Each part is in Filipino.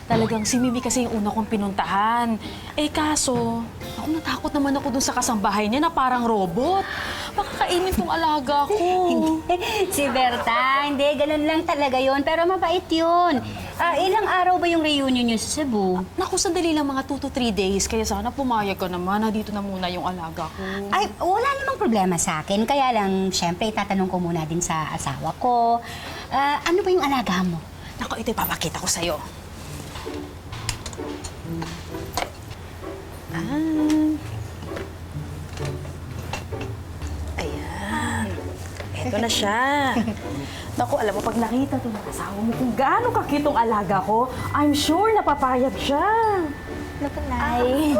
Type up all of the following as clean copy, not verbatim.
Talagang si Mimi kasi yung una kong pinuntahan. Eh kaso, ako natakot naman ako dun sa kasambahay niya na parang robot. Baka kainin tong alaga ko. Si Berta, hindi, ganun lang talaga yon. Pero mabait yun. Ilang araw ba yung reunion niyo sa Cebu? Naku, sandali lang mga 2 to 3 days. Kaya sana pumayag ka naman na dito na muna yung alaga ko. Ay, wala namang problema sa akin. Kaya lang, syempre, tatanong ko muna din sa asawa ko. Ano ba yung alaga mo? Naku, ito ipapakita ko sa'yo. Ayan. Ito na siya. Naku, alam mo, pag nakita ito ng asawa mo kung gaano kakitong alaga ko, I'm sure napapayag siya. Ay.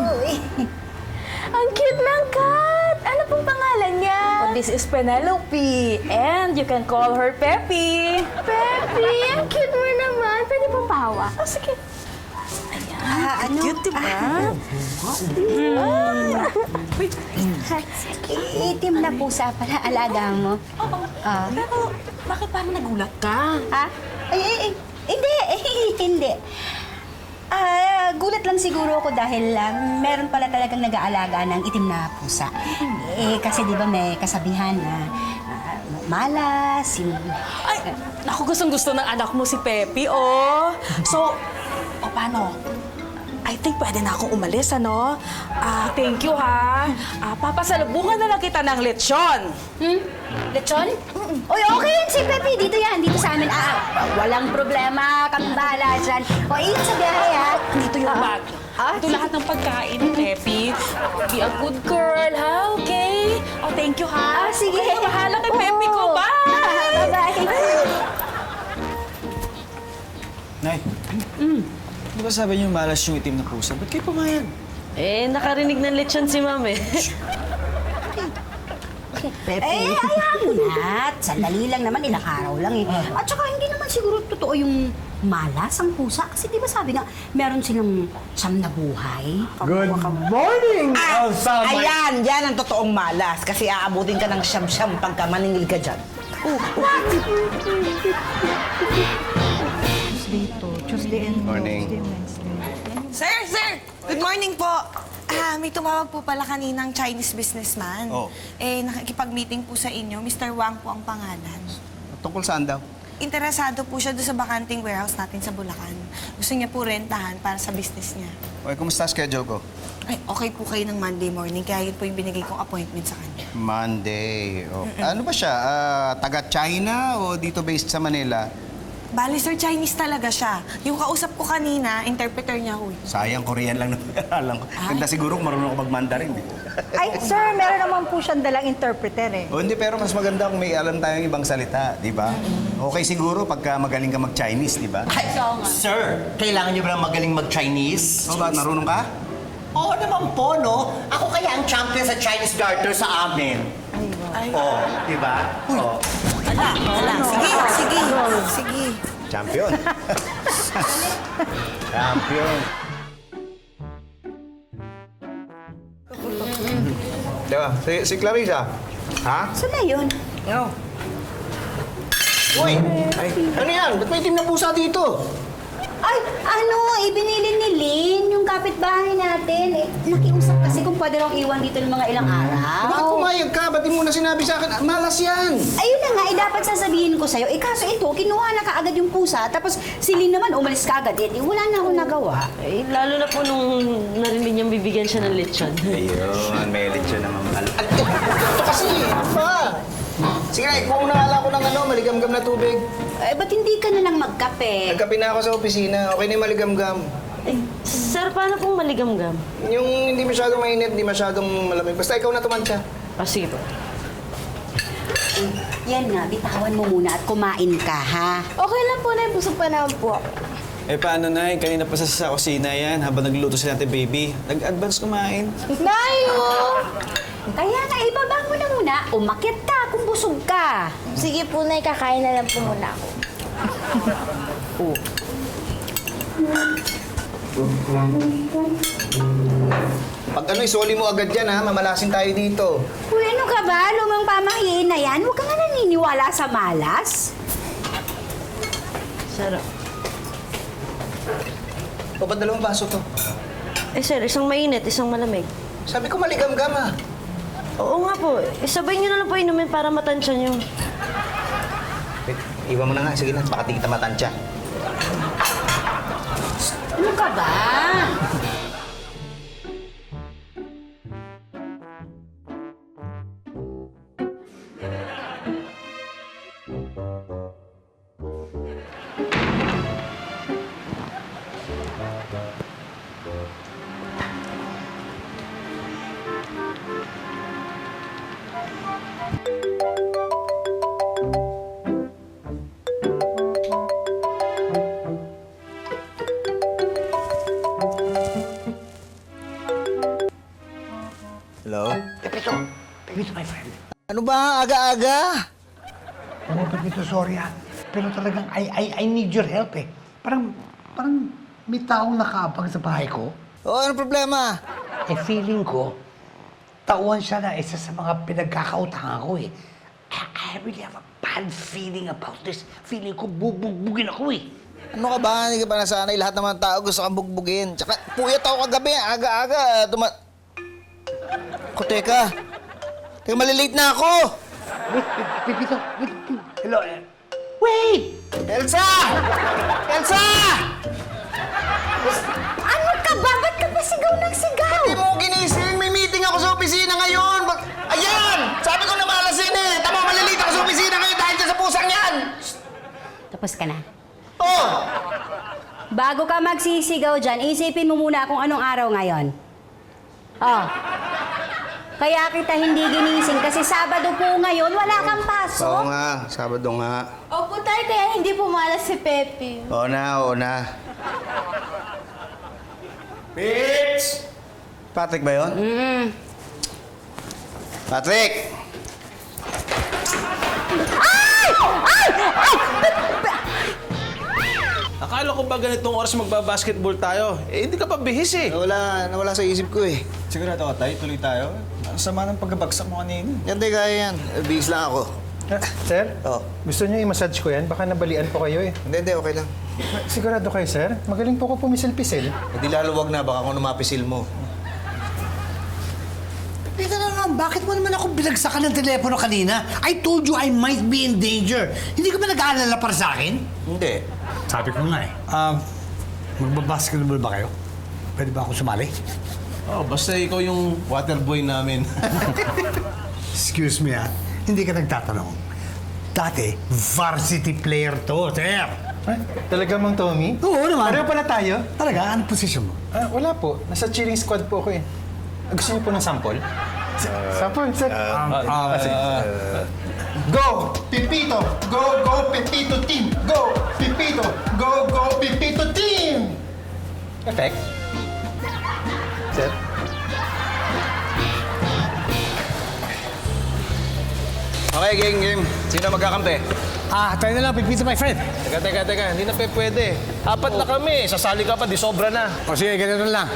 Ang cute ng cat! Ano pong pangalan niya? Oh, this is Penelope. And you can call her Peppy. Peppy, ang cute mo naman. Pwede pong pahawa. Oh, sige. Ayan. Cute, diba? Itim na pusa pala alaga mo. Pero, bakit parang nagulat ka? Hindi, hindi. Gulat lang siguro ako dahil meron pala talagang nag-aalaga ng itim na pusa. Kasi di ba may kasabihan na malas, yung... Ay, naku, gustong-gusto ng anak mo si Peppy, oh. So, paano? I think pwede na akong umalis, ano? Thank you, ha? Papasalubungan na lang kita ng lechon. Lechon? Uy, okay yun si Pepe. Dito yan, dito sa amin. Walang problema. Kami bahala dyan. O, ingat sa biyahe, ha? Dito yung bag. Ito lahat ng pagkain, Peppy. Be a good girl, ha? Okay? Oh, thank you, ha? Sige. Okay, bahala kay Peppy ko. Bye! Bye-bye. Nay, di ba sabi niyo malas yung itim na pusa? Ba't kayo pumayag? Nakarinig ng lechon si Ma'am eh. Hayaan mo na. Sandali lang naman, ilang araw lang eh. At saka hindi naman siguro totoo yung malas ang pusa. Kasi di ba sabi nga, meron silang siyam na buhay. Good morning, Elsa! Ayan, yan ang totoong malas. Kasi aabutin ka ng siyam-siyam pagka maningil ka dyan. Morning. Sir! Good morning po! May tumawag po pala kaninang Chinese businessman. Oh. Nakikipag-meeting po sa inyo. Mr. Wang po ang pangalan. Tungkol saan daw? Interesado po siya doon sa bakanting warehouse natin sa Bulacan. Gusto niya po rentahan para sa business niya. Okay, kumusta schedule ko? Ay, okay po kayo ng Monday morning, kaya yun po yung binigay kong appointment sa kanya. Monday. Oh. Ano ba siya? Taga-China o dito based sa Manila? Bali, sir, Chinese talaga siya. Yung kausap ko kanina, interpreter niya ho. Sayang, Korean lang na pinag-aralan ko. Ganda siguro kung marunong ako mag-Mandarin. Ay, sir, meron naman po siyang dalang interpreter eh. O hindi, pero mas maganda kung may alam tayong ibang salita, di ba? Okay siguro pagka magaling ka mag-Chinese, di ba? Sir, kailangan niyo ba magaling mag-Chinese? O ba, marunong ka? Oo naman po, no? Ako kaya ang champion sa Chinese garter sa amin. Oo, di ba? Oo. Sige. Champion. Champion. Diba? Si Clarissa? Ha? Saan na yun? Uy! Ano yan? Ba't may itim na pusa dito? Ay, ibinili ni Lynn, yung kapitbahay natin. Nakiusap kasi kung pwede lang iwan dito ng mga ilang araw. Bakit pumayag ka? Ba't di mo na sinabi sa akin? Malas yan! Ayun na nga, dapat sasabihin ko sa'yo. Kaso ito, kinuha na kaagad yung pusa, tapos si Lynn naman umalis kaagad. Wala na akong nagawa. Lalo na po nung narinig niyang bibigyan siya ng lechon. Ayun, may lechon naman. Ito kasi, pa! Sige na, ikuha mo na ala ko ng maligam-gam na tubig. Ba't hindi ka na lang magkape? Nagkape na ako sa opisina. Okay na yung maligam-gam. Sir, paano pong maligam-gam? Yung hindi masyadong mainit, hindi masyadong malamig. Basta ikaw na tumansya. Sige po. Yan nga, bitawan mo muna at kumain ka, ha? Okay lang po, Nay. Busog pa naman po. Paano, Nay? Kanina pa sa kusina yan habang nagluluto si Ate Baby. Nag-advance kumain. Nay, oh! Kaya nga, ibaba mo na muna. Umakyat ka kung busog ka. Sige po, Nay. Kakain na lang po muna ako. Pag isoli mo agad yan, ha? Mamalasin tayo dito. Uy, ano ka ba? Lumang pamahiin na yan. Huwag ka nga naniniwala sa malas. Sarap. O ba't dalawang baso to? Eh sir, isang mainit, isang malamig. Sabi ko maligam-gam ah. Oo nga po. Isabay niyo na lang po inumin para matansya niyo. Wait, iwan mo na nga. Sige na, baka di kita matansya. Ano ka ba? Hello? Pepito, my friend. Ano ba? Aga-aga? Oh, Pepito, sorry ah. Pero talagang I need your help eh. Parang may taong nakaabang sa bahay ko. O, ano problema? Eh, feeling ko, tauhan siya na isa sa mga pinagkakautangan ko eh. I really have a bad feeling about this. Feeling ko bubugbugin ako eh. Ano ka ba? Hindi ka pa nasanay. Lahat naman ng tao gusto kang bugbugin. Tsaka, puyat ako kagabi. Aga-aga. Teka. Teka, malilate na ako. Wait, Pepito, wait. Hello, wait! Elsa! Elsa! Ano ka ba? Ba't ka pa sigaw ng sigaw? Hindi mo ginising. May meeting ako sa opisina ngayon. Ayan! Sabi ko na malasin eh. Tama, malilate ako sa opisina ngayon dahil dyan sa pusang yan. Tapos ka na. Oh! Bago ka magsisigaw dyan, isipin mo muna kung anong araw ngayon. Oh. Kaya kita hindi ginising kasi Sabado po ngayon, wala kang Oo pasok. nga, Sabado nga. Opo, tay, kaya hindi pumalas si Pepe. Oo na. Pitch! Patrick ba yun? Patrick! Akala ko ba ganitong oras magbabasketball tayo? Eh, hindi ka pa bihis eh. Nawala sa isip ko eh. Sigurado ka tayo, tuloy tayo. Ang sama ng pagkabagsak mo kanina. Yan, kaya yan. Bihis lang ako. Sir, Oh. gusto niyo i-massage ko yan? Baka nabalian po kayo eh. Hindi, okay lang. Sigurado kayo, sir? Magaling po ko pumisil-pisil. Hindi laluwag na, baka kung numapisil mo. Pepito naman, bakit mo naman ako binagsakan ng telepono kanina? I told you I might be in danger. Hindi ka ba nag-aalala para sa akin? Hindi. Sabi ko nga eh. Magbabasketball ba kayo? Pwede ba ako sumali? Oh, basta ikaw yung waterboy namin. Excuse me ah, hindi ka nagtatanong. Dati, varsity player to, sir. Talaga, Mang Tommy? Oo naman. Pareho pala tayo? Talaga? Anong posisyon mo? Wala po. Nasa cheering squad po ako eh. Gusto niyo po ng sample? Sample, sir. Go, Pepito! Go, Pepito team! Go, Pepito! Go, Pepito team! Effect? Sir? Okay, game. Sino magkakampi? Tayo na lang, Pepito, my friend. Teka. Hindi na pwede. Apat na kami. Sasali ka pa, di sobra na. O sige, ganito lang.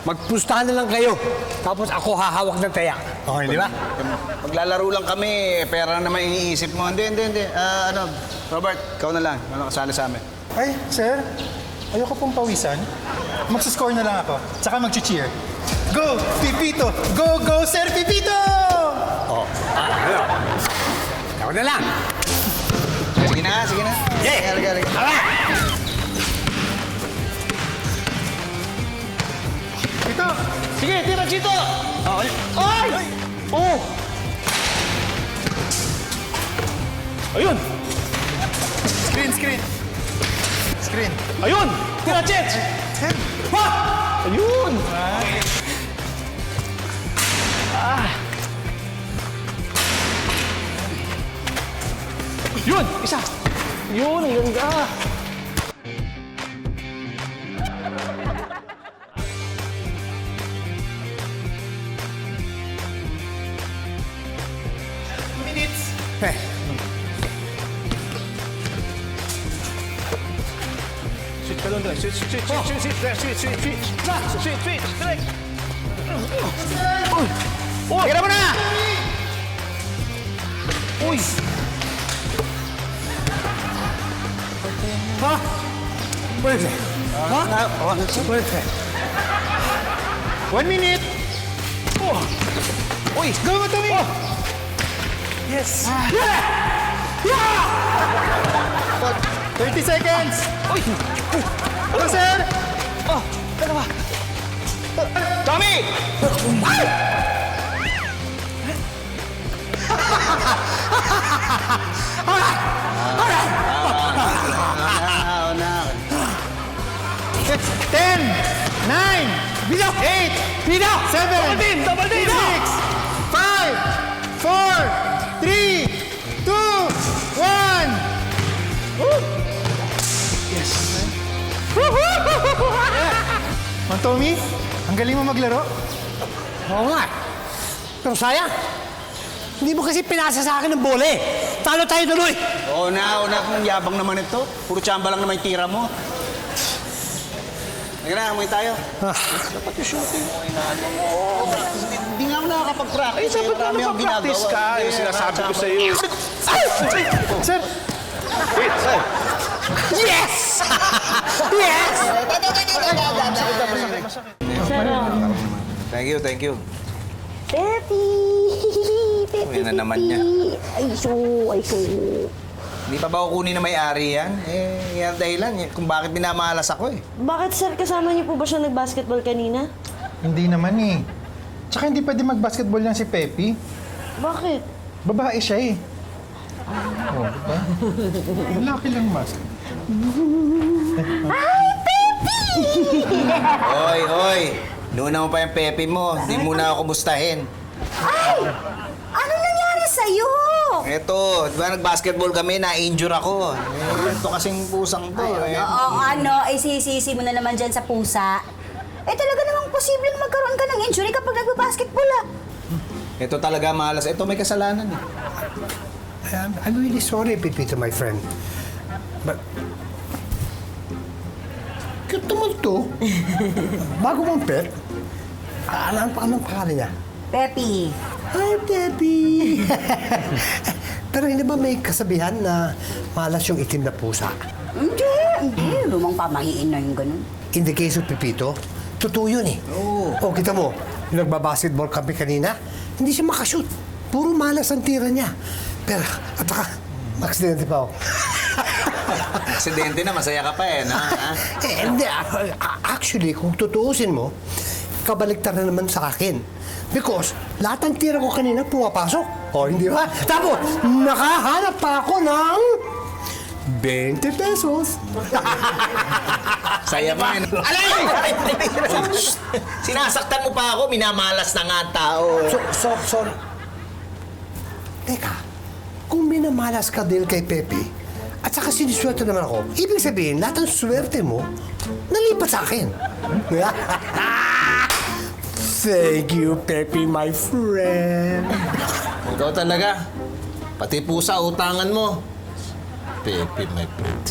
Magpustahan na lang kayo. Tapos ako hahawak ng tayak. Okay, di ba? Maglalaro lang kami. Pera na naman iniisip mo. Hindi. Robert, ikaw na lang. Ano kasali sa amin? Ay, sir. Ayoko pong pawisan. Magsascore na lang ako. Tsaka mag-cheer. Go, Pipito! Go, Sir Pipito! Ako na lang. Sige na. Yeah! Sige. Tara! Ito! Sige, tira, Chito! Ay! Oh! Ayun! Screen. Ayun! Tira, Chet! Ha! Ayun! Yun! Isa! Yun! Ang ganda! Switch ka doon, Dre. Switch. Dre. Uy! Tira mo na! Uy! Ha? Perfect. Perfect. 1 minute. Uy! Go, Tommy! Yes! 30 seconds. Uy! Go, sir! Oh! Ano ba? Tommy! It's 10, 9, 8, 7, 6, 5, 4, 3, 2, 1. Yes! Mang Tommy, ang galing mo maglaro. Oo nga. Pero sayang, hindi mo kasi pinasa sa akin ng bola eh. Talo tayo tuloy. Oo na, kung yabang naman ito. Puro tsamba lang naman yung tira mo. Halika na, amoy tayo. Dapat yung shooting mo, inaano mo. Hindi nga ako nakakapag-practice. Dapat na mag-practice ka. Yung sinasabi ko sa iyo. Sir, Wait, sir! Yes! Yes! Thank you. Pepi! Pepi, Uy, na naman niya. Ay, so. Hindi pa ba kukunin na may-ari yan? Yan dahilan kung bakit minamalas ako eh. Bakit, sir, kasama niyo po ba siya nag-basketball kanina? hindi naman eh. Tsaka hindi pwede mag-basketball yan si Pepi. Bakit? Babae siya eh. Oh, diba? Malaki lang mas. Hoy! Luna mo pa yung Pepe mo. Hindi muna ako kumustahin. Ay! Ano nangyari sa'yo? Eto, di ba nag-basketball kami, na-injure ako. Ito kasing pusang to. Sisisi mo na naman dyan sa pusa. Talaga namang posibleng magkaroon ka ng injury kapag nagbabasketball Ito talaga malas. Ito may kasalanan eh. I'm really sorry, Pipito, my friend. But... Cute naman to. Bago mong pet. Anong pangalan niya? Pepi. Hi, Pepi! Pero hindi ba may kasabihan na malas yung itim na pusa? Hindi. Lumang pamahiin na yung ganun. In the case of Pipito, totoo yun eh. Oo. Kita mo, yung nagbabasketball kami kanina, hindi siya makashoot. Puro malas ang tira niya. Pero, at saka, aksidente pa ako. Aksidente na, masaya ka pa eh. Hindi. Actually, kung tutuusin mo, kabaligtar na naman sa akin. Because, lahat ng tira ko kanina pumapasok. O, hindi ba? Tapos, nakahanap pa ako ng 20 pesos. Saya pa eh. Alay! Sinasaktan mo pa ako, minamalas na nga ang tao. Sorry. Teka, kung minamalas ka din kay Pepe, at saka siniswerte naman ako, ibig sabihin, lahat ng swerte mo, nalipat sa akin. Thank you, Pepe, my friend. Ikaw talaga. Pati pusa, utangan mo. Pepe, my friend.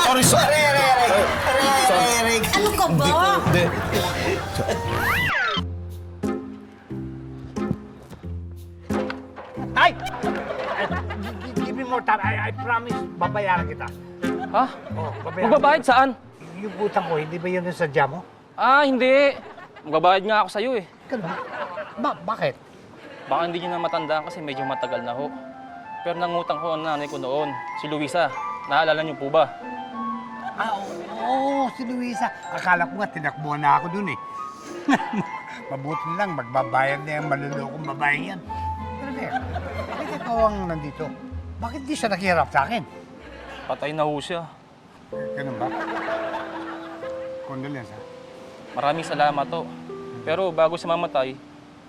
Sorry. Ano ka ba? Ay! Give me more time. I promise, babayaran kita. Ha? Oh, babayaran. Magbabayad saan? Yung utang ko, hindi ba yun yung sadya mo? Ah, hindi. Magbabayad nga ako sa'yo eh. Ganun. Bakit? Baka hindi nyo na matandaan kasi medyo matagal na ho. Pero nangutang ko ang nanay ko noon, si Luisa. Naalala niyo po ba? Oo, si Luisa. Akala ko nga, tinakbuhan na ako dun eh. Mabuti lang, magbabayad na yung malulokong babae yan. Pero bakit ikaw ang nandito? Bakit di siya nakihirap sa akin? Patay na ho siya. Ganun ba? Condolence, ha? Maraming salamat to. Pero bago siya mamatay,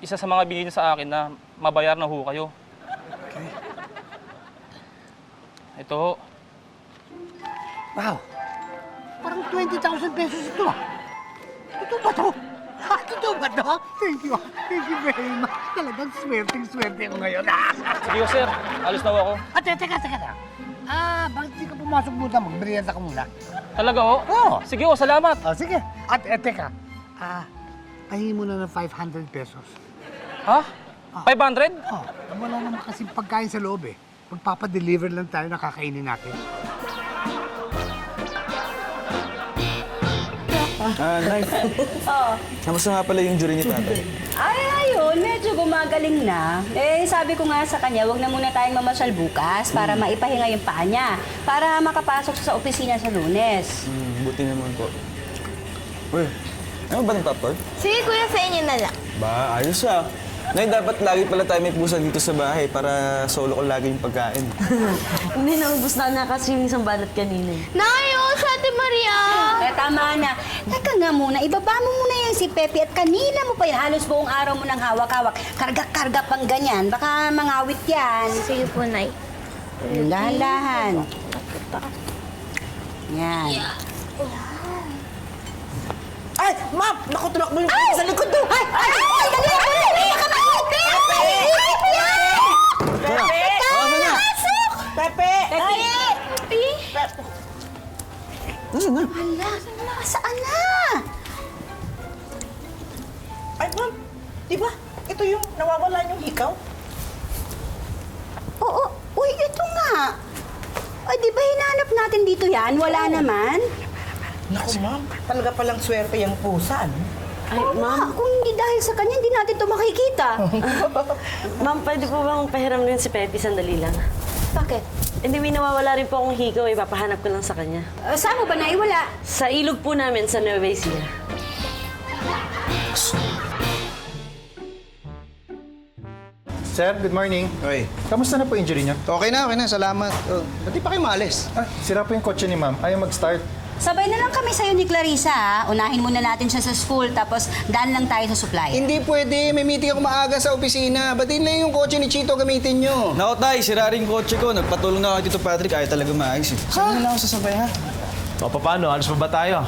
isa sa mga binigyan sa akin na mabayar na ho kayo. Okay. Ito ho. Wow! Parang 20,000 pesos ito ah. Totoo ba to? Totoo ba to? Thank you. Thank you very much. Talagang swerte ko ngayon. Sige ho, sir. Alis na ho ako. Teka. Bakit di ka pumasok muna? Magmerienda ka muna. Talaga ho? Oo. Sige ho, salamat. Sige. At teka. Pahingin mo na ng 500 pesos. Ha? 500? Wala naman kasi pagkain sa loob eh. Magpapadeliver lang tayo na kakainin natin. Nay. Kamusta nga pala yung jury ni tatay? Ay, ayun, medyo gumagaling na. Eh, sabi ko nga sa kanya, wag na muna tayong mamasyal bukas para maipahinga yung paa niya. Para makapasok sa opisina sa Lunes. Buti naman po. Uy, ano ba ng popcorn? Sige, kuya, sa inyo na lang. Ba, ayos ah. Nay, dapat lagi pala tayo may pusa dito sa bahay para solo ko lagi yung pagkain. Hindi, naubos na kasi yung isang balat kanina. Nay, sa Ate Maria! Tama na. Teka nga muna, ibaba mo muna yan si Pepe at kanina mo pa yan. Halos buong araw mo ng hawak-hawak. Karga-karga pang ganyan. Baka mangawit yan. Sige po, Nay. Dahan-dahan. Yan. Ay, ma'am! Naku, tulak mo yung sa likod do! Ay! Ay! Ay! Dali! Dali! Pepe! Pepe! Hala, saan na? Ay, ma'am! Di ba? Ito yung nawawala yung hikaw. Oo. Uy, ito nga. Ay, di ba hinanap natin dito yan? Wala naman. Naku, ma'am. Talaga palang swerte yung pusa, no? Ay, ma'am. Kung hindi dahil sa kanya, hindi natin ito makikita. Ma'am, pwede po bang pahiram rin si Pepe sandali lang? Bakit? Hindi, may nawawala rin po akong hikaw. Ipapahanap ko lang sa kanya. Saan mo ba naiwala? Sa ilog po namin sa Nueva Ecija. Sir, good morning. Oy. Kamusta na po injury niyo? Okay na. Salamat. Oh, ba't di pa kayo maalis? Ah, sira po yung kotse ni ma'am. Ayaw mag-start. Sabay na lang kami sa'yo ni Clarissa, ha? Unahin muna natin siya sa school, tapos daan lang tayo sa supply. Hindi pwede. May meeting ako maaga sa opisina. Ba't din lang yung kotse ni Chito gamitin nyo? Naku, tay, sira rin kotse ko. Nagpatulong na ako dito, Patrick. Ayaw talaga maayos eh. Saan na lang ako sasabay, ha? O, paano? Alis pa ba tayo?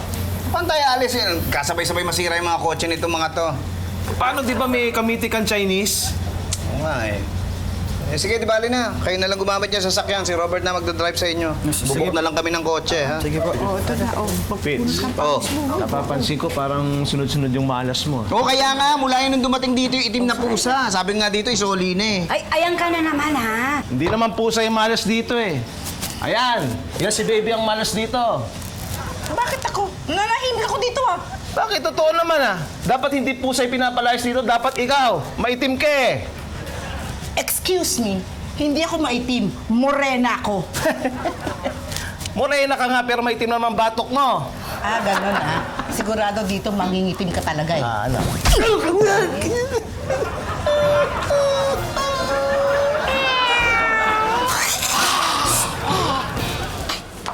Paano tayo alis yun? Kasabay-sabay masira yung mga kotse nitong mga to. Paano, di ba may kamiti kang Chinese? Oo nga eh. Sige, di bali na. Kayo na lang gumamit niya sa sasakyan. Si Robert na magdadrive sa inyo. Bubuk na lang kami ng kotse, ha? Sige po. Vince, Oo. napapansin ko parang sunod-sunod yung malas mo. Oo, kaya nga. Mula yun nung dumating dito yung itim na pusa. Sabi nga dito, isoli na eh. Ay, ayan ka na naman, ha? Hindi naman pusa yung malas dito eh. Ayan, yan si baby ang malas dito. Bakit ako? Nanahimik ako dito, ah. Bakit? Totoo naman ah. Dapat hindi pusa yung pinapalayas dito, dapat ikaw. Maitim ka eh. Excuse me, hindi ako maitim. Morena ako. Morena ka nga pero maitim naman batok mo. Ah, ganun ah. Sigurado dito mangingitim ka talaga eh. Ano?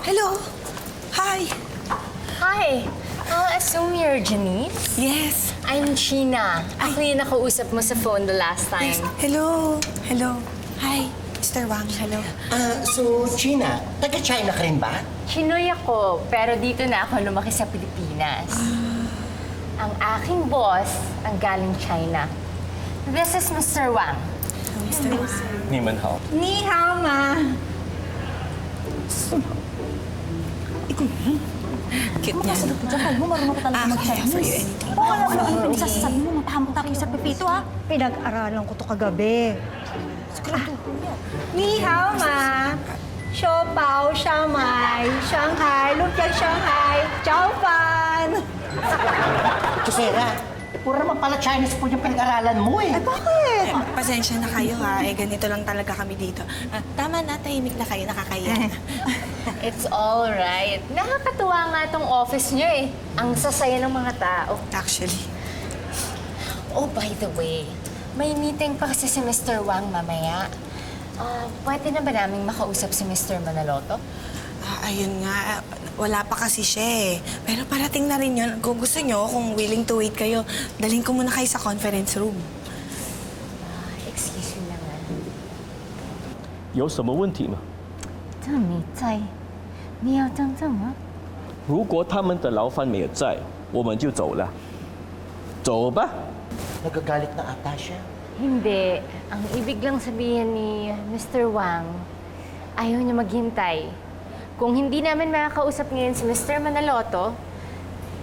Hello. Hi. Hi. Assume you're Janice? Yes. I'm Sheena. Ako yung nakausap mo sa phone the last time. Hello. Hello. Hi, Mr. Wang. Hello. So, Gina, taga-China ka rin ba? Chinoy ako, pero dito na ako lumaki sa Pilipinas. Ang aking boss ang galing China. This is Mr. Wang. Mr. Wang. Ni man hao. Ni hao, ma. Cute niya. Mag-Chinese. for you anything. Ano yung sasasabi mo? Mapahamot tayo sa Pepito, ha? Pinag-aralan ko to kagabi. Ni hao, ma. Shou Bao, Shanghai, Shanghai, Lupiang Shanghai, Chow Fan. Kusera, pura naman pala Chinese po yung pinag-aralan mo eh. Bakit? Pasensya na kayo ha. Ganito lang talaga kami dito. Tama na, tahimik na kayo. Nakakaya. It's all right. Nakakatuwa nga tong office niyo eh. Ang sasaya ng mga tao. Actually. Oh, by the way, may meeting pa kasi si Mr. Wang mamaya. Pwede na ba namin makausap si Mr. Manaloto? Ayun nga. Wala pa kasi siya eh. Pero parating na rin yun. Kung gusto nyo, kung willing to wait kayo, dalhin ko muna kayo sa conference room. Excuse me lang ah. 有什么问题吗？这没在，你要当这吗？如果他们的牢犯没有在，我们就走了。走吧。 Nagagalit na ata siya. Hindi. Ang ibig lang sabihin ni Mr. Wang, ayaw niya maghintay. Kung hindi namin makakausap ngayon si Mr. Manaloto,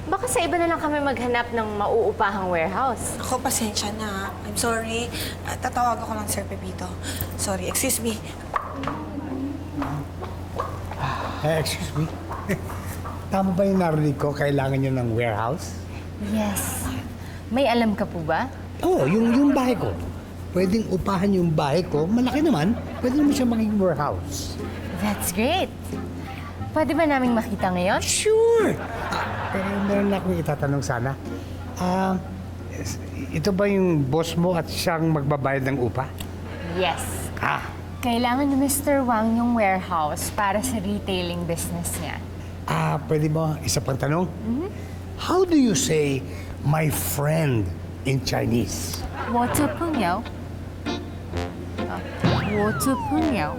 baka sa iba na lang kami maghanap ng mauupahang warehouse. Ako, pasensya na. I'm sorry. Tatawag ako lang, Sir Pepito. Sorry, excuse me. Excuse me. tama ba yung narinig ko? Kailangan nyo ng warehouse? Yes. May alam ka po ba? Oo, yung bahay ko. Pwedeng upahan yung bahay ko. Malaki naman. Pwede naman siya maging warehouse. That's great. Pwede ba naming makita ngayon? Sure! Pero meron na akong itatanong sana. Ito ba yung boss mo at siyang magbabayad ng upa? Yes. Kailangan ni Mr. Wang yung warehouse para sa retailing business niya. Pwede ba isa pang tanong? How do you say my friend in Chinese? 我这朋友。我这朋友。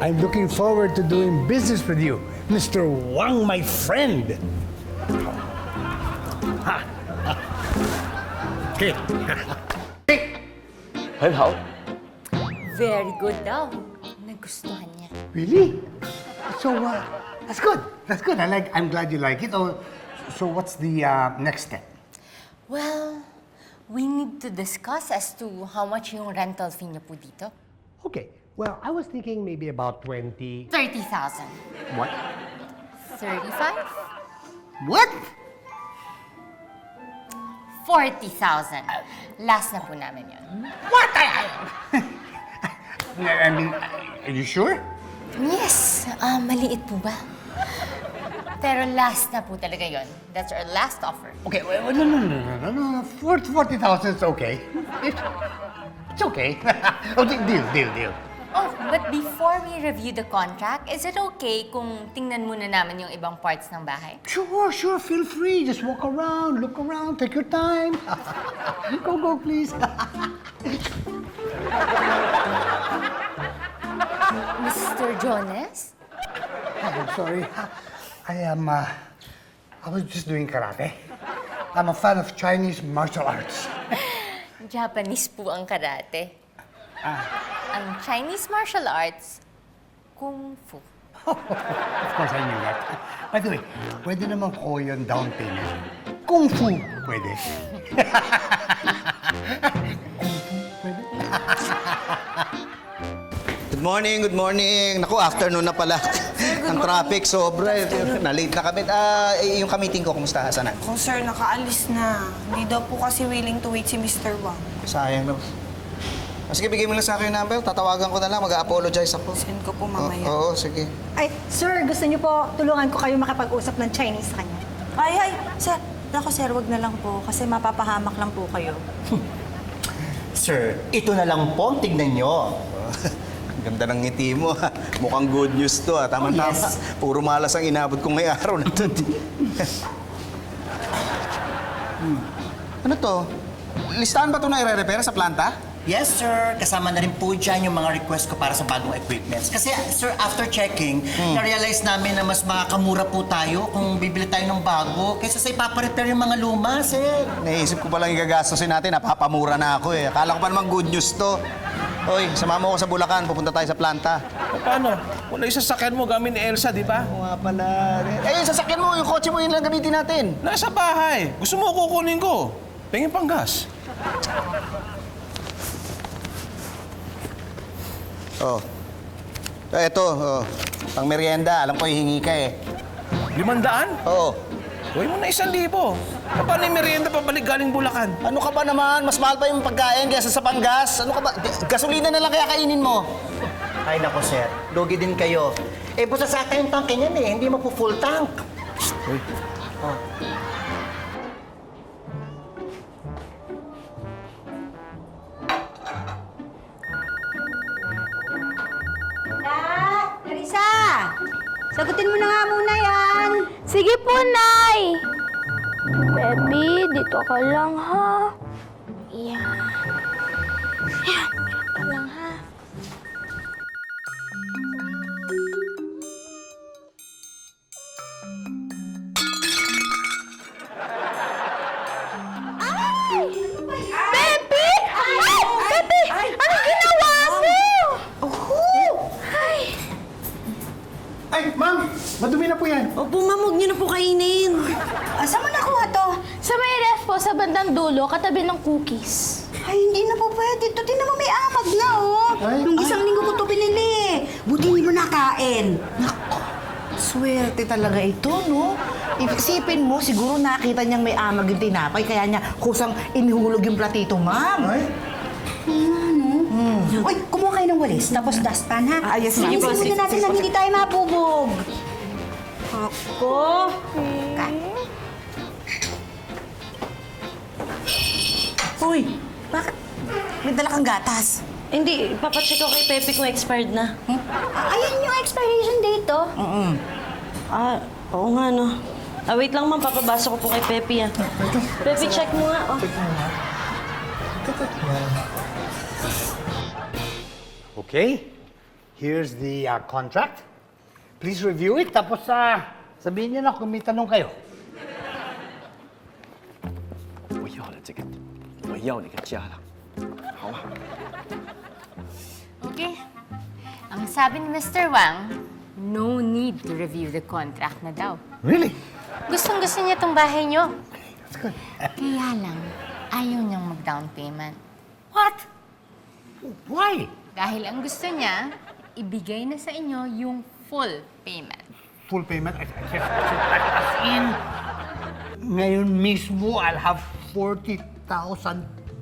I'm looking forward to doing business with you, Mr. Wang, my friend. Okay. 很好。 Very good daw. Nagustuhan niya. Really? So, that's good. That's good. I'm glad you like it. Oh, so what's the next step? Well, we need to discuss as to how much yung rental fee niyo po dito. Okay. Well, I was thinking maybe about 20... 30,000. What? 35? What? 40,000. Last na po namin yun. What? I mean, are you sure? Yes. Maliit po ba? Pero last na po talaga yun. That's our last offer. Okay, no. 40,000 is okay. It's okay. Oh, deal. Oh, but before we review the contract, is it okay kung tingnan muna namin yung ibang parts ng bahay? Sure. Feel free. Just walk around, look around, take your time. Go, please. Mr. Jonas? I'm sorry. I was just doing karate. I'm a fan of Chinese martial arts. Japanese po ang karate. Ang Chinese martial arts, Kung Fu. Of course, I knew that. By the way, pwede naman ko yung down payment. Kung Fu, pwede. Good morning. Naku, afternoon na pala. Ang traffic, sobra. Na-late na kami. Yung ka-meeting ko, kumusta? Sana? Oh, sir, nakaalis na. Hindi daw po kasi willing to wait si Mr. Wang. Sayang naman. Sige, bigay mo lang sa akin yung number. Tatawagan ko na lang. Mag-a-apologize ako. Send ko po mamaya. Oo, sige. Ay, sir, gusto niyo po tulungan ko kayo makapag-usap ng Chinese sa kanya. Ay, sir. Ako, sir, wag na lang po kasi mapapahamak lang po kayo. Sir, ito na lang po ang tignan nyo. Ganda ng ngiti mo, ha? Mukhang good news to, ha? Tama-tama. yes. Puro malas ang inabot kong ngayong araw na to. Ano to? Listahan ba ito na i-repair sa planta? Yes, sir. Kasama na rin po dyan yung mga request ko para sa bagong equipments. Kasi, sir, after checking, na-realize namin na mas makakamura po tayo kung bibili tayo ng bago kaysa sa ipaparepair yung mga luma, sir. Naisip ko palang igagastosin natin, napapamura na ako eh. Akala ko pa naman good news to. Hoy, sama mo ako sa Bulacan, pupunta tayo sa planta. Paano? Kung naisasakyan mo gamit ni Elsa, di ba? Oo nga pala. Eh, yung sasakyan mo, yung kotse mo, yun lang gamitin natin. Nasa bahay. Gusto mo kukunin ko. Tingin pang gas. Oh. Eto, pang merienda. Alam ko hihingi ka eh. 500? Oo. Huwag mo na 1,000. Paano yung merienda pabalik galing Bulacan? Ano ka ba naman? Mas mahal pa yung pagkain kaysa sa panggas. Ano ka ba? Gasolina na lang kaya kainin mo. Ay, nako, sir. Lugi din kayo. Eh, busa sa akin yung tanke niyan eh. Hindi mo po full tank. Uy. Oh. Larissa! Sagutin mo na nga muna yan. Sige po, Nay! Baby, dito ka lang, ha? Yan. Yan, dito ka lang, ha? Ay! Pepe! Ay! Pepe! Anong ginawa mo? Ay! Ay, ma'am! Madumi na po yan. Opo, ma'am, huwag niyo na po kainin. Saan mo nakuha to? Sa may ref po, sa bandang dulo, katabi ng cookies. Ay, hindi na po pwede. Ito, tingnan mo may amag na, oh. Nung isang linggo ko to binili. Buti hindi mo nakain. Swerte talaga ito, no? Isipin mo, siguro nakita niyang may amag yung tinapay, kaya niya kusang inihulog yung platito, ma'am. Uy, kumuha kayo ng walis, tapos dustpan, ha? Yes, ma'am. Ayusin muna natin na hindi tayo mabubog. Ako. Uy, bakit? May dala kang gatas. Hindi, papacheck ako kay Pepe kung expired na. Ayan yung expiration date, oh. Ah, oo nga, no. Wait lang, ma'am. Papabasa ko po kay Pepe, ah. Pepe, check mo nga. Oh. Okay, here's the contract. Please review it, tapos sabihin niyo na kung may tanong kayo. 我要了这个，我要那个家了，好吗？ Okay. Ang sabi ni Mr. Wang, no need to review the contract na daw. Really? Gustong-gusto niya tong bahay niyo. That's good. Kaya lang, ayaw niyang mag-down payment. What? Why? Dahil ang gusto niya, ibigay na sa inyo yung full payment. Full payment? As in, ngayon mismo, I'll have 40,000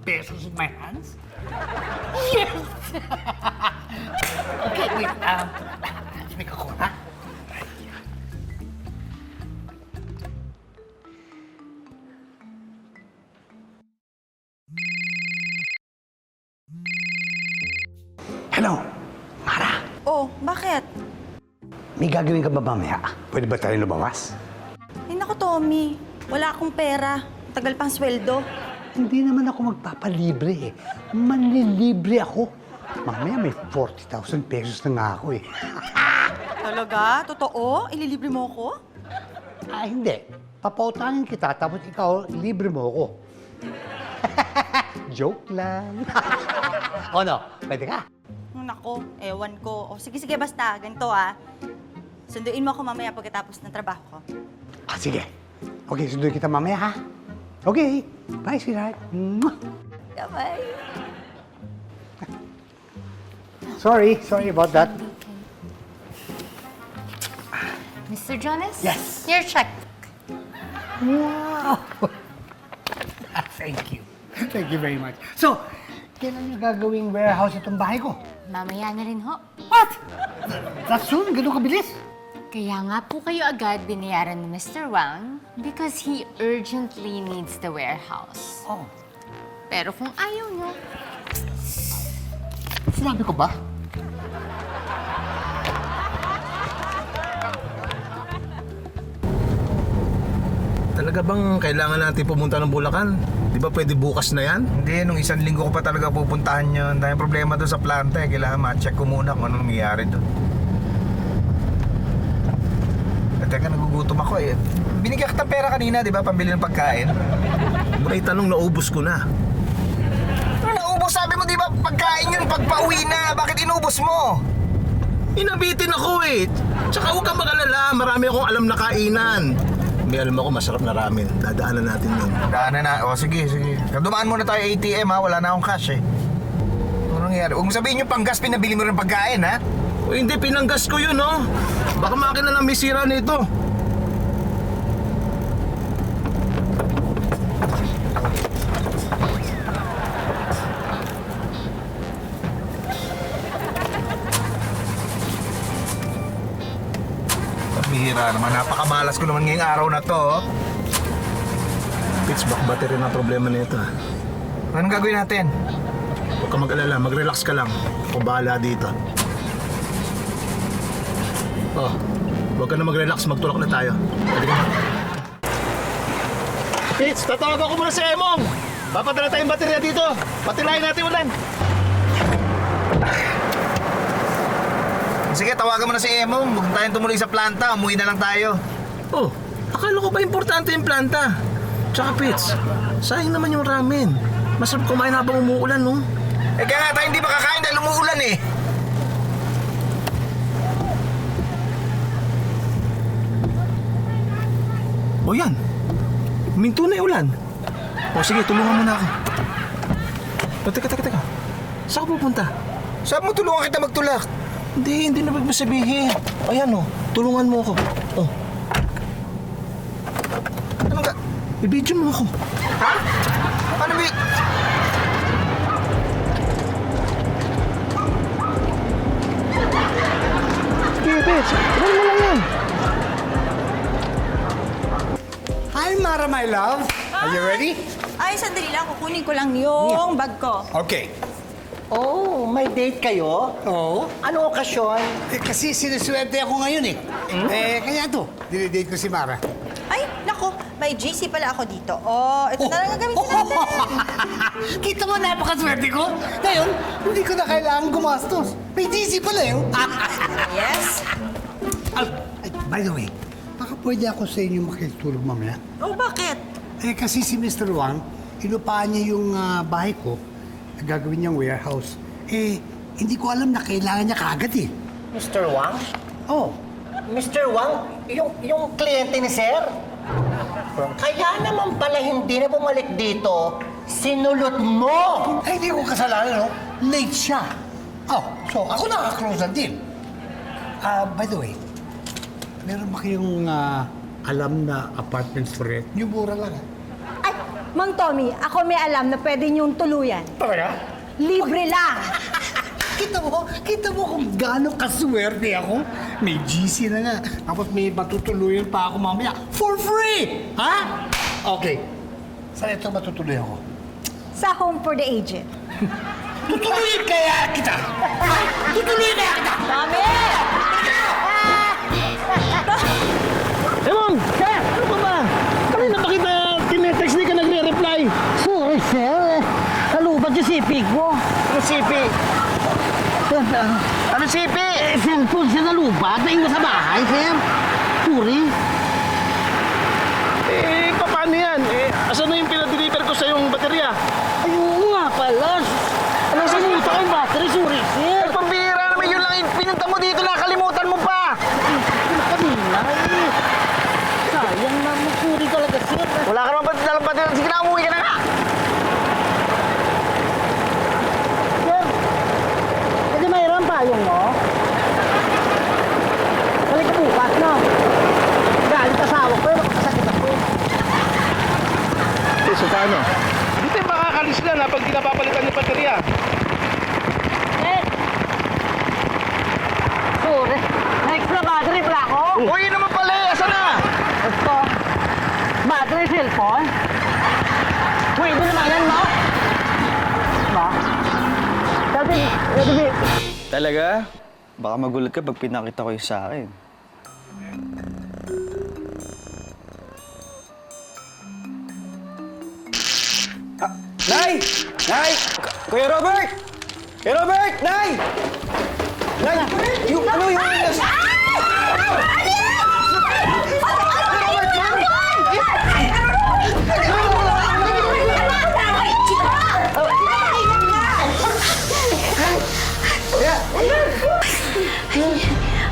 pesos in my hands? Yes! Okay, wait. Let's make a call, ha? Hello, Mara. Oh, bakit? May gagawin ka ba mamaya? Pwede ba tayo lumabas? Ay, naku, Tommy. Wala akong pera. Tagal pang sweldo. Hindi naman ako magpapalibre eh. Manlilibre ako. Mamaya may 40,000 pesos na nga ako eh. Talaga? Totoo? Ililibre mo ako? Hindi. Papautangin kita tapos ikaw, libre mo ako. Joke lang. O no, pwede ka? Nako, ewan ko. O, sige, sige, basta. Ganito, ah. Sunduin mo ako mamaya pagkatapos ng trabaho ko. Sige. Okay, sunduin kita mamaya ha. Okay. Bye, sweetheart. Mwah. Bye. Sorry about that. Mr. Jonas? Yes. Your check. Wow! Thank you. Thank you very much. So, kailan niyo gagawing warehouse itong bahay ko? Mamaya na rin ho. What? That soon? Ganun kabilis? Kaya nga po kayo agad binayaran ni Mr. Wang because he urgently needs the warehouse. Oh. Pero kung ayaw nyo, Sinabi ko ba? Talaga bang kailangan natin pumunta ng Bulacan? Di ba pwede bukas na yan? Hindi, nung isang linggo ko pa talaga pupuntahan yun. Dahil problema doon sa planta eh. Kailangan ma-check ko muna kung anong nangyayari doon. Teka, nagugutom ako eh. Binigyan kitang pera kanina, di ba? Pambili ng pagkain. May tanong, naubos ko na. Ano naubos? Sabi mo, di ba? Pagkain yun, pagpa-uwi na. Bakit inubos mo? Inabitin ako eh. Tsaka huwag kang mag-alala, marami akong alam na kainan. May alam ako, masarap na ramen. Dadaanan natin yun. Daanan na. O, sige, sige. Dumaan muna tayo ATM ha. Wala na akong cash eh. Ano nangyari? Huwag mo sabihin yung panggas, pinabili mo rin pagkain ha? O hindi, pinanggas ko yun, no? Baka makina lang may sira nito. Bihira naman. Napakamalas ko naman ngayong araw na to. Oh. Pitch, back battery na problema nito. Anong gagawin natin? Huwag ka mag-alala, mag-relax ka lang. Ako bahala dito. Oh, huwag ka na mag-relax, magtulak na tayo. Pwede ka na. Pitch, tatawag ako muna si Emong! Papadala tayong baterya dito! Patilayin natin ulan! Sige, tawagan mo na si Emong. Huwag tayong tumuloy sa planta. Umuwi na lang tayo. Oh, akala ko ba importante yung planta? Tsaka Pitch, sayang naman yung ramen. Masarap kumain habang umuulan, no? Eh kaya nga tayo hindi makakain dahil umuulan eh. O yan, minto na yung ulan. O sige, tulungan mo na ako. O teka. Saan ka pupunta? Sabi mo tulungan kita magtulak. Hindi na ibig sabihin. Ayan tulungan mo ako. Ano ka? I-video mo ako. Ha? Ano ba? Okay, bitch. Ano mo lang yan? Hi, Mara, my love. Are you ready? Ay, sandali lang. Kukunin ko lang yung bag ko. Okay. Oh, may date kayo? Oo. Ano okasyon? Kasi sinuswerte ako ngayon eh. Kaya to, dinidate ko si Mara. Ay, nako. May GC pala ako dito. Oh, ito na lang ang gamitin natin. Kita mo, napakaswerte ko. Ngayon, hindi ko na kailangan gumastos. May GC pala yun. Yes. By the way, baka pwede ako sa inyo makitulog mamaya. Oh, bakit? Kasi si Mr. Wang, inupaan niya yung bahay ko. Gagawin niyang warehouse. Hindi ko alam na kailangan niya kaagad eh. Mr. Wang? Oh. Mr. Wang? Yung kliyente ni Sir? Kaya naman pala hindi na bumalik dito. Sinulot mo! Ay, hindi ko kasalanan, no? Late siya. So ako nakaklose ang deal. By the way, meron ba kayong alam na apartments for rent? Yung mura lang, Ay, Mang Tommy, ako may alam na pwede niyong tuluyan. Talaga? Libre lang. Kita mo kung gaano kaswerte ako. May GC na nga. Tapos may matutuluyan pa ako mamaya. For free! Ha? Okay. Saan ito matutuluyan ako? Sa Home for the Aged. Tutuluyan kaya kita! Tutuluyan kaya kita! Tommy! Ma'am! Sir! Ano ka ba? Kanina ba kita tinetext, di ka nagre-reply? Sorry, sir. Kalubat yung sipig ko. Ano sipi? Ano sipi? Cellphone siya nalubat. Naiwan sa bahay, sir. Sorry. Paano yan? Asan na yung pinadeliver ko sa yung baterya? Ayun nga pala. Ano sa luto yung battery? Sorry, sir. Pambira naman yun lang. Pinunta mo dito, nakalimutan mo pa! Kanina eh. Sayang naman. Sorry talaga, sir. Wala ka naman dalang baterya. Sige na, umuwi ka na nga! Sir, pwede mayroon payong mo? Balik ka bukas, no? Galit asawa ko, makasakit ako. So paano? Di tayo makakalis na pag di napapalitan yung baterya. Sorry. Extra battery pala ako. Uy, yun naman pala eh! Asan na? Ito. Battery cellphone. Pwede naman yan, no? No? Sabi, Talaga? Baka magulat ka pag pinakita ko yung sa akin. Nay! Nay! Kuya Robert! Kuya Robert! Nay! Nay! Yung ano yung...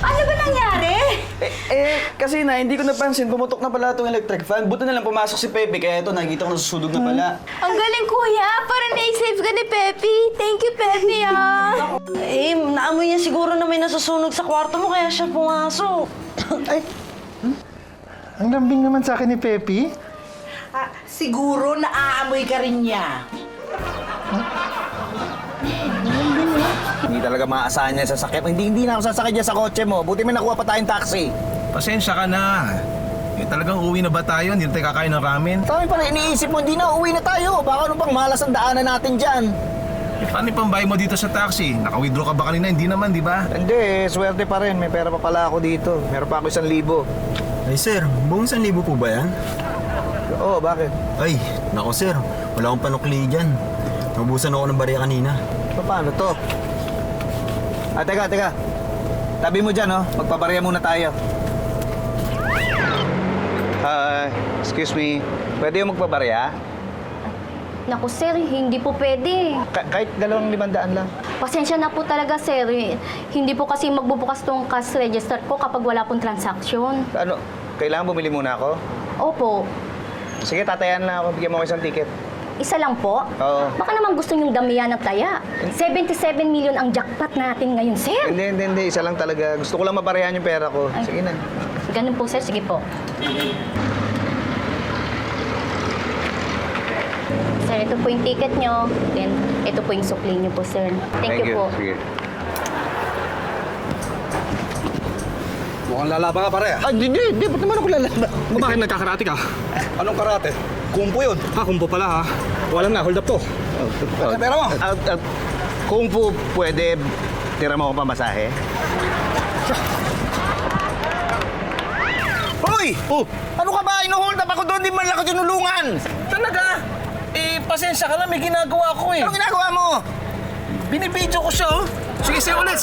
Ano ba nangyari? Kasi na, hindi ko napansin, pumutok na pala itong electric fan. Buti na lang pumasok si Pepe, kaya ito, nakikita ko nasusunog na pala. Ang galing, kuya. Parang na-save ka ni Pepe. Thank you, Pepe, ah. Naamoy niya siguro na may nasusunog sa kwarto mo, kaya siya pumasok. Ay! Ang lambing naman sa akin ni Pepe. siguro naaamoy ka rin niya. Hindi talaga maaasahan niya sa sakit. Hindi na ako sasakay dyan sa kotse mo. Buti may nakuha pa tayong taxi. Pasensya ka na. Talagang uwi na ba tayo? Hindi na tayo kakain ng ramen? Sabi pala, iniisip mo, hindi na uwi na tayo. Baka ano pang malas ang daanan natin dyan. Paano yung pambayad mo dito sa taxi? Naka-withdraw ka ba kanina? Hindi naman, di ba? Hindi, swerte pa rin. May pera pa pala ako dito. Meron pa ako 1,000. Ay sir, buong 1,000 po ba yan? Oo, bakit? Ay, nako sir, wala akong panukli dyan. Nabusan ako ng barya kanina. Paano to? Teka. Tabi mo dyan, oh. Magpabarya muna tayo. Excuse me. Pwede yung magpabarya? Naku sir, hindi po pwede. Kahit 2,500 lang. Pasensya na po talaga sir. Hindi po kasi magbubukas tong cash register ko kapag wala pong transaksyon. Ano? Kailangan bumili muna ako? Opo. Sige, tatayan lang ako. Bigyan mo ako isang ticket. Isa lang po? Oo. Baka naman gusto niyong damihan ng taya. 77 million ang jackpot natin ngayon, sir. Hindi. Isa lang talaga. Gusto ko lang maparehan yung pera ko. Ay. Sige na. Ganun po, sir. Sige po. Sir, ito po yung ticket nyo. Then, ito po yung sukli nyo po, sir. Thank you po. Sige. Mukhang lalaban ka, pare. Hindi. Ba't naman ako lalaban? Bakit nagkakarate ka? Anong karate? Kung fu yun. Kung fu pala ha. Wala na, hold up to. Pera mo. Kung po pwede, tira mo ako pamasahe. Hoy! Oh! Ano ka ba? Ino-hold up ako doon, di man lang ako tinulungan! Talaga? Pasensya ka lang, may ginagawa ko eh. Ano ginagawa mo? Binibidyo ko siya, oh. Sige, say ulit.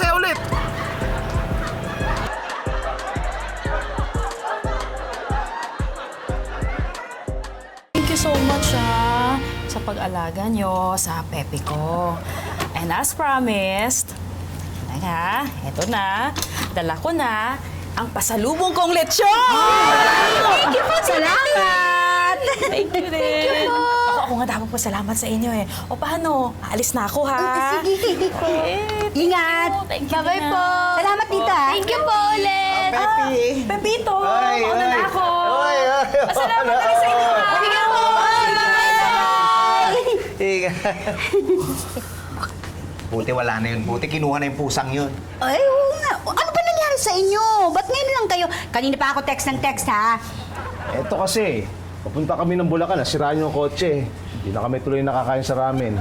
Thank you so much, sa pag-alaga nyo sa Pepe ko. And as promised, eto na, dala ko na ang pasalubong kong lechon! Thank you po! Salamat! Thank you din. Ako nga dapat pasalamat sa inyo eh. O paano? Aalis na ako ha. Sige. Ingat! Thank you. Bye-bye po! Salamat, tita! Thank you po ulit. Pepito, Ay, mauna na ako. Ay. Pasalamat na rin sa inyo. Sige po! Buti wala na yun. Buti kinuha na yung pusang yun. Ay, oo nga. Ano ba nangyari sa inyo? Ba't ngayon lang kayo? Kanina pa ako text, ha? Eto kasi, papunta kami ng Bulacan, nasiraan yung kotse. Hindi na kami tuloy nakakain sa ramen.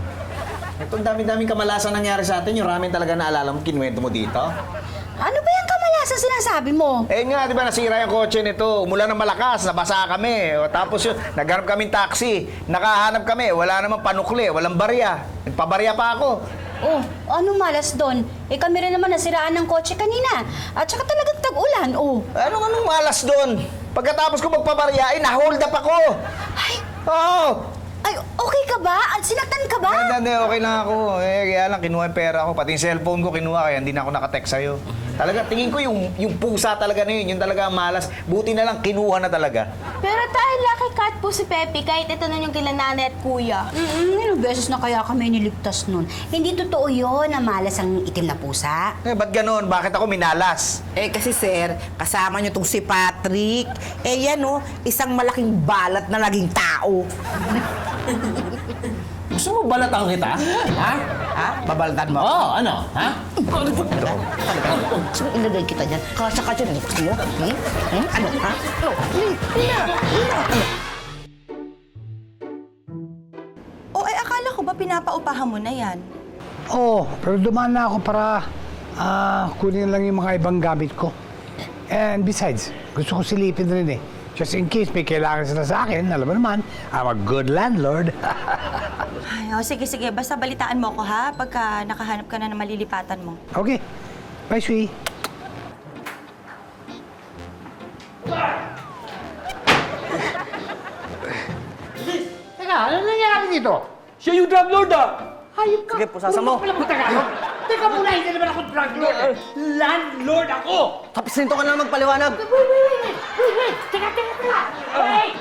Itong dami-daming kamalasan nangyari sa atin. Yung ramen talaga naalala mo, kinuwento mo dito. Ano ba yung kamalasan sinasabi mo? Eh nga, di ba, nasira yung kotse nito. Umulan ng malakas, nabasa kami. O, tapos yun, naghanap kaming taxi. Nakahanap kami, wala namang panukli, walang barya. Nagpabarya pa ako. Oh, ano malas doon? Eh kami rin naman nasiraan ng kotse kanina. At saka talagang tag-ulan, oh. Anong malas doon? Pagkatapos ko magpabarya, na-hold up ako. Ay! Oo! Ay, okay ka ba? At sinaktan ka ba? Hindi, okay lang ako. Kaya lang, kinuha yung pera ko. Pati yung cellphone ko kinuha, kaya hindi na ako nakatext sa'yo. Talaga, tingin ko yung pusa talaga na yun. Yung talaga malas. Buti na lang, kinuha na talaga. Pero tayo lucky cat po si Pepe kahit ito na yung kila nanay at kuya. Ilang beses na kaya kami niligtas nun. Hindi totoo yun na malas ang itim na pusa. Ba't ganon? Bakit ako minalas? Kasi sir, kasama niyo tong si Patrick. Yan isang malaking balat na naging tao. Gusto mo balatan kita? Ha? Babalatan mo? Oo, ano? Ha? Gusto mo ilagay kita dyan? Kasya ka dyan, gusto mo? Ano, ha? Akala ko ba pinapaupahan mo na yan? Oo, pero dumaan na ako para kunin lang yung mga ibang gamit ko. And besides, gusto ko silipin rin eh. Just in case may kailangan sila sa akin, alam mo naman, I'm a good landlord. Ay, sige. Basta balitaan mo ako, ha? Pagka nakahanap ka na ng malilipatan mo. Okay. Bye, Sui. Teka, ano nangyari dito? Siya yung drug lord Hayop ka. Sige, pusasan mo. Teka muna, hindi naman ako drug lord. Landlord ako! Tapos nito ka na magpaliwanag. Wait! Teka! Wait!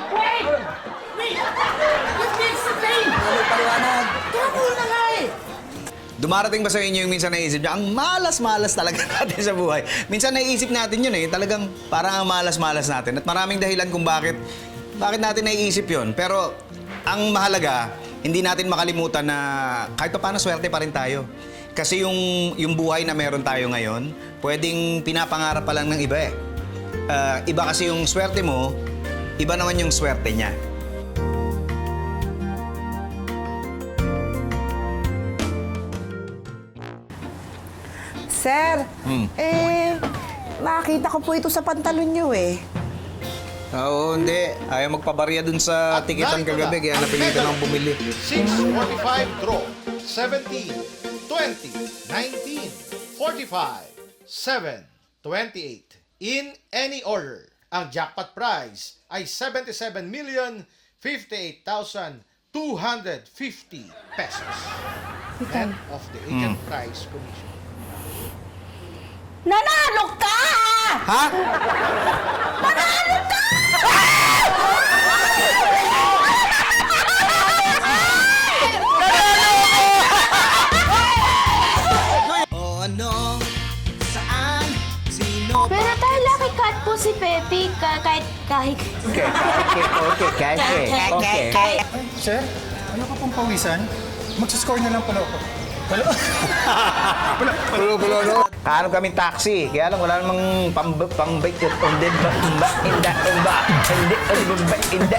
Magpaliwanag. Teka muna nga eh! Dumarating ba sa inyo yung minsan naisip niya, ang malas-malas talaga natin sa buhay. Minsan naisip natin yun eh, talagang parang ang malas-malas natin. At maraming dahilan kung bakit natin naiisip yun. Pero ang mahalaga, hindi natin makalimutan na kahit pa paano swerte pa rin tayo. Kasi yung buhay na meron tayo ngayon, pwedeng pinapangarap pa lang ng iba eh. Iba kasi yung swerte mo, iba naman yung swerte niya. Sir, nakita ko po ito sa pantalon niyo eh. Oo, hindi. Ayaw magpabarya dun sa tikitan kagabi, kaya napilitan akong bumili. 6:45 draw. 17, 20, 19, 45, 7, 28. In any order, ang jackpot prize ay 77,058,250 pesos. Net of the agent prize commission. Nanalo ka! Ha? Nanalo ka! si Pepe kahit... Sir, ayoko pong pawisan. Magsascore na lang pala ako. Kahanap kami taxi, kaya lang wala namang pambike.